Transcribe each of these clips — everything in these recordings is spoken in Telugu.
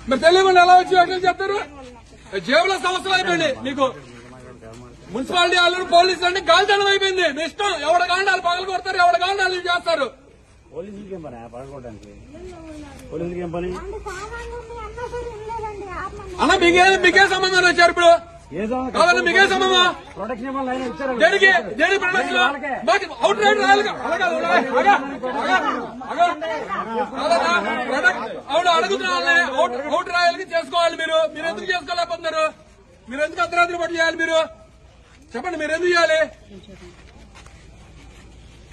మీరు తెలియకుండా ఎలా వచ్చి ఎట్లా చెప్తారు? జేబులో సంవత్సరాలు అయిపోయింది నీకు. మున్సిపాలిటీ వాళ్ళు పోలీసులు అంటే గాలితనం అయిపోయింది. మీ ఇష్టం, ఎవడ గాండాలు పగలు కొడతారు, ఎవడ గాండాలు చేస్తారు. పోలీసులకి ఏం పని పగలగొట్టడానికి? పోలీసులకి ఏం పని అన్న? మీకే సంబంధం వచ్చారు ఇప్పుడు? కావాలన్నా మీకే సంబంధం? దేనికి ప్రొడక్షన్? అవుట్ రైడ్ రాయాలి. అవును అడుగుతున్నా వాళ్ళని అవుట్ రాయాలకి చేసుకోవాలి. మీరు ఎందుకు చేసుకోలేకపోతున్నారు? మీరు ఎందుకు అర్ధరాత్రి పట్టు చేయాలి? మీరు చెప్పండి, మీరు ఎందుకు చేయాలి?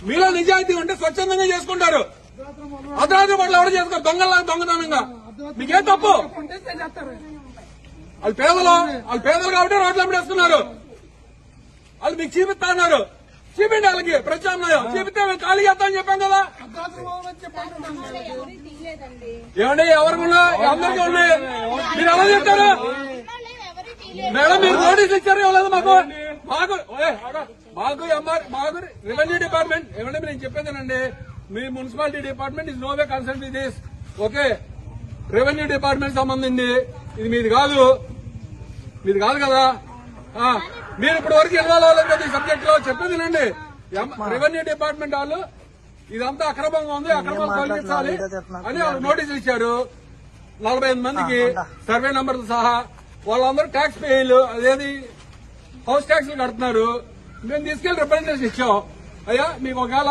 మీలో నిజాయితీ ఉంటే స్వచ్ఛందంగా చేసుకుంటారు. అర్ధరాత్రి పట్ల ఎవరు చేసుకోరు దొంగతనంగా. మీకేం తప్పు? వాళ్ళు పేదలు కాబట్టి రోడ్లు అమ్మేస్తున్నారు. వాళ్ళు మీకు చూపిస్తా అన్నారు. చూపిండి వాళ్ళకి ప్రత్యామ్నాయం. చూపిస్తే మేము ఖాళీ చేస్తామని చెప్పాం కదా. ఏమండి ఎవరికి ఉన్నాయి? అందరికీ ఉన్నాయి. మీరు ఎలా చెప్తారు? మేడం మీరు నోటీసులు ఇచ్చారు ఇవ్వలేదు మాకు రెవెన్యూ డిపార్ట్మెంట్. ఏమంటే నేను చెప్పేదేనండి, మీ municipality department is no way concern with this. Okay, revenue department సంబంధించింది, ఇది మీది కాదు కదా. మీరు ఇప్పటి వరకు ఇన్వాల్వ్ అవ్వలేదు కదా ఈ సబ్జెక్ట్ లో. చెప్పేదినండి, రెవెన్యూ డిపార్ట్మెంట్ వాళ్ళు ఇదంతా అక్రమంగా ఉంది, అక్రమాలు తొలగించాలి అని వాళ్ళు నోటీసులు ఇచ్చారు. 45 మందికి సర్వే నంబర్లు సహా. వాళ్ళందరూ ట్యాక్స్ పేయలు, అదేది హౌస్ ట్యాక్స్లు కడుతున్నారు. మేము తీసుకెళ్లి రిప్రజెంటేషన్ ఇచ్చాం. అయ్యా మీకు ఒకవేళ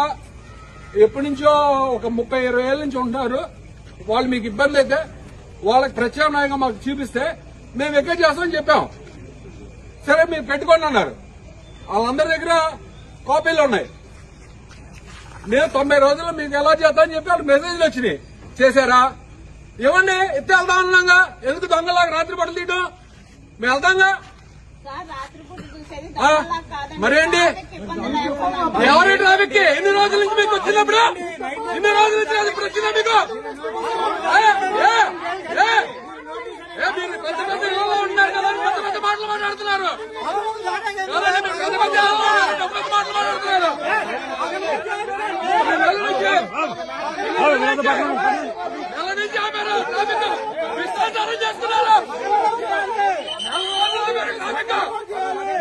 ఎప్పటి నుంచో ఒక 30-20 ఏళ్ల నుంచి ఉంటున్నారు, వాళ్ళు మీకు ఇబ్బంది అయితే వాళ్ళకి ప్రత్యామ్నాయంగా మాకు చూపిస్తే మేము ఎక్కువ చేస్తామని చెప్పాం. సరే మీరు పెట్టుకోండి అన్నారు. వాళ్ళందరి దగ్గర కాపీలు ఉన్నాయి. నేను 90 రోజుల్లో మీకు ఎలా చేస్తామని చెప్పి వాళ్ళకి మెసేజ్లు వచ్చినాయి. చేశారా? ఇవ్వండి, ఎత్తే వెళ్దాం అన్నాగా. ఎందుకు దొంగలాగా రాత్రి పట్టలు తీయడం? మేము వెళ్తాంగా. మరేంటి ఎవరి ట్రాఫిక్ కి ఎన్ని రోజుల నుంచి మీకు వచ్చినప్పుడు? ఇన్ని రోజుల నుంచి ఇప్పుడు వచ్చినా మీకు? మీరు పెద్ద పెద్ద ఇళ్లలో ఉన్నారు కదా, పెద్ద మాటలు మాట్లాడుతున్నారు. పెద్ద మాటలు మాట్లాడుతున్నారు. నెల నుంచి ఆపారు ట్రాఫిక్, విస్తారం చేస్తున్నారు.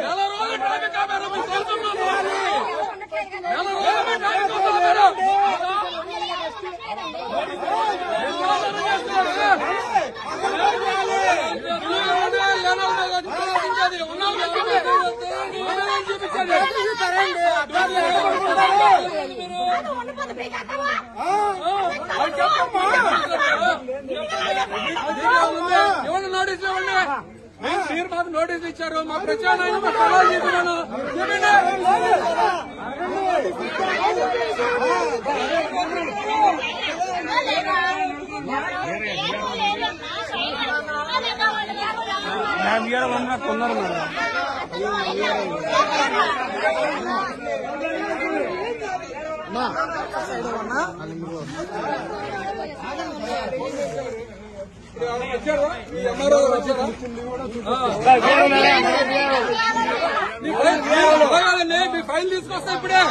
నెల రోజులు ట్రాఫిక్ ఆపారు. మీకు తెలుసున్నాము. నెల రోజులు ట్రాఫిక్ ఆపారు. ఇవ్వండి నోటీసులు, ఇవ్వండి. మీరు మాకు నోటీసులు ఇచ్చారు, మా ప్రచారం మా సలహాలు చెప్పినాను. కొన్నారు మీ ఫైల్ తీసుకొస్తా ఇప్పుడే.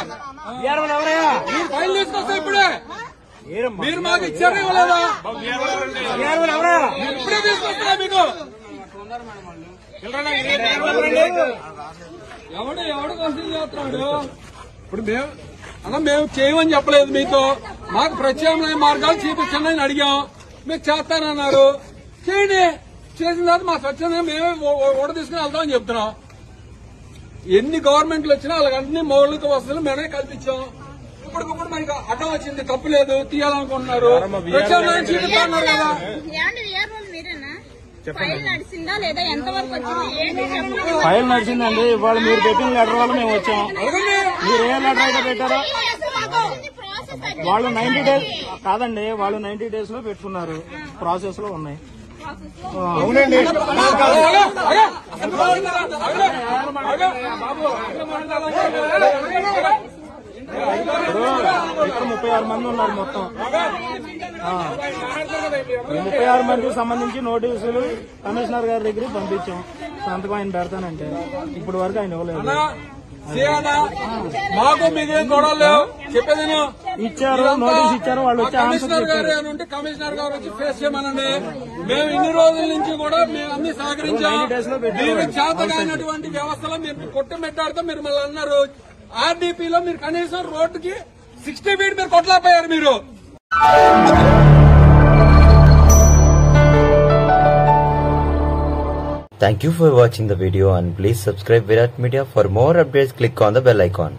మీరు ఫైల్ తీసుకొస్తా ఇప్పుడే. మీరు మాకు ఇచ్చారు ఇవ్వలేదా? ఇప్పుడే తీసుకొస్తా మీకు. ఎవడు కోసం చేస్తున్నాడు? ఇప్పుడు మేము చేయమని చెప్పలేదు మీతో. మాకు ప్రత్యామ్నాయ మార్గాలు చూపించండి అని అడిగాం. మీరు చేస్తానన్నారు. చేయండి. చేసిన తర్వాత మా స్వచ్ఛంగా మేమే ఓడ తీసుకుని వెళ్తామని చెప్తున్నాం. ఎన్ని గవర్నమెంట్లు వచ్చినా వాళ్ళకన్నీ మౌలిక వసతులు మేమే కల్పించాం. ఇప్పటికప్పుడు మనకి అడ్డం వచ్చింది, తప్పు లేదు, తీయాలనుకుంటున్నారు. ప్రత్యామ్నాయం చూపిస్తున్నారు కదా. ఫైల్ నడిచిందా లేదా? ఎంతవరకు వచ్చింది? ఫైల్ నడిచిందండి. ఇవాళ మీరు పెట్టిన లెటర్ వల్ల మేము వచ్చాం. మీరు ఏ లెటర్ అయితే పెట్టారో వాళ్ళు 90 డేస్ కాదండి, వాళ్ళు 90 డేస్ లో పెట్టుకున్నారు. ప్రాసెస్ లో ఉన్నాయి. అవునండి. ఇప్పుడు ఇక్కడ 36 మంది ఉన్నారు మొత్తం. 36 మందికి సంబంధించి నోటీసులు కమిషనర్ గారి దగ్గరికి పంపించాం. సంతకం ఆయన పెడతానంటే ఇప్పుడు వరకు ఆయన ఇవ్వలేదు. చేయాలా? మాకు మీకేం గొడవలు లేవు, చెప్పేదేను. ఇచ్చారు, నోటీస్ ఇచ్చారు, వాళ్ళు వచ్చి కమిషనర్ గారు అని ఉంటే కమిషనర్ గారు వచ్చి ఫేస్ చేయమనండి. మేము ఇన్ని రోజుల నుంచి కూడా మేము అన్ని సహకరించాం. మీరు చేతగానటువంటి వ్యవస్థలో మీరు కొట్టుమెట్టాడితే మీరు మళ్ళీ అన్నారు. ఆర్డీపీలో మీరు కనీసం రోడ్డుకి 60 feet మీరు కొట్టలేకపోయారు మీరు. Thank you for watching the video and please subscribe Virat Media. For more updates, click on the bell icon.